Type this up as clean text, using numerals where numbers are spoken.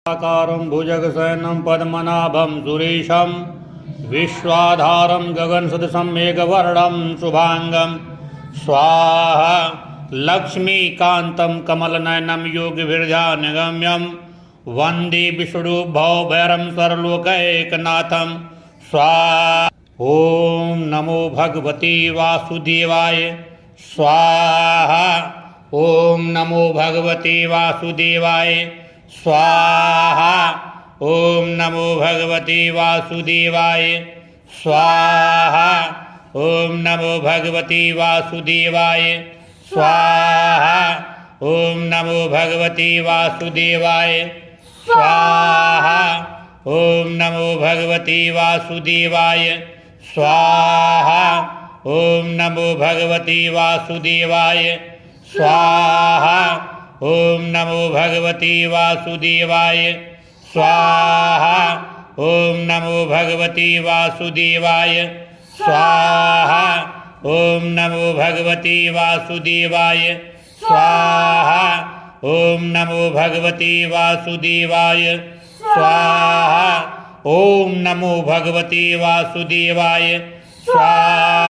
आकारं भुजगशयनं पद्मनाभं सुरेशं विश्वाधारं गगनसदृशं मेघवर्णं शुभांगं स्वाहा लक्ष्मीकान्तं कमलनयनं योगिभिर्ध्यानगम्यं वन्दे विष्णुभवभैरं सर्वलोकैकनाथं स्वाहा। ॐ नमो भगवते वासुदेवाय स्वाहा। ॐ नमो भगवते वासुदेवाय स्वाहा। ॐ नमो भगवते वासुदेवाय स्वाहा। ॐ नमो भगवते वासुदेवाय स्वाहा। ॐ नमो भगवते वासुदेवाय स्वाहा। ॐ नमो भगवते वासुदेवाय स्वाहा। ॐ नमो भगवते वासुदेवाय स्वाहा। ॐ नमो भगवते वासुदेवाय स्वाहा। ॐ नमो भगवते वासुदेवाय स्वाहा। ॐ नमो भगवते वासुदेवाय स्वाहा। ॐ नमो भगवते वासुदेवाय स्वाहा। ॐ नमो भगवते वासुदेवाय स्वाहा।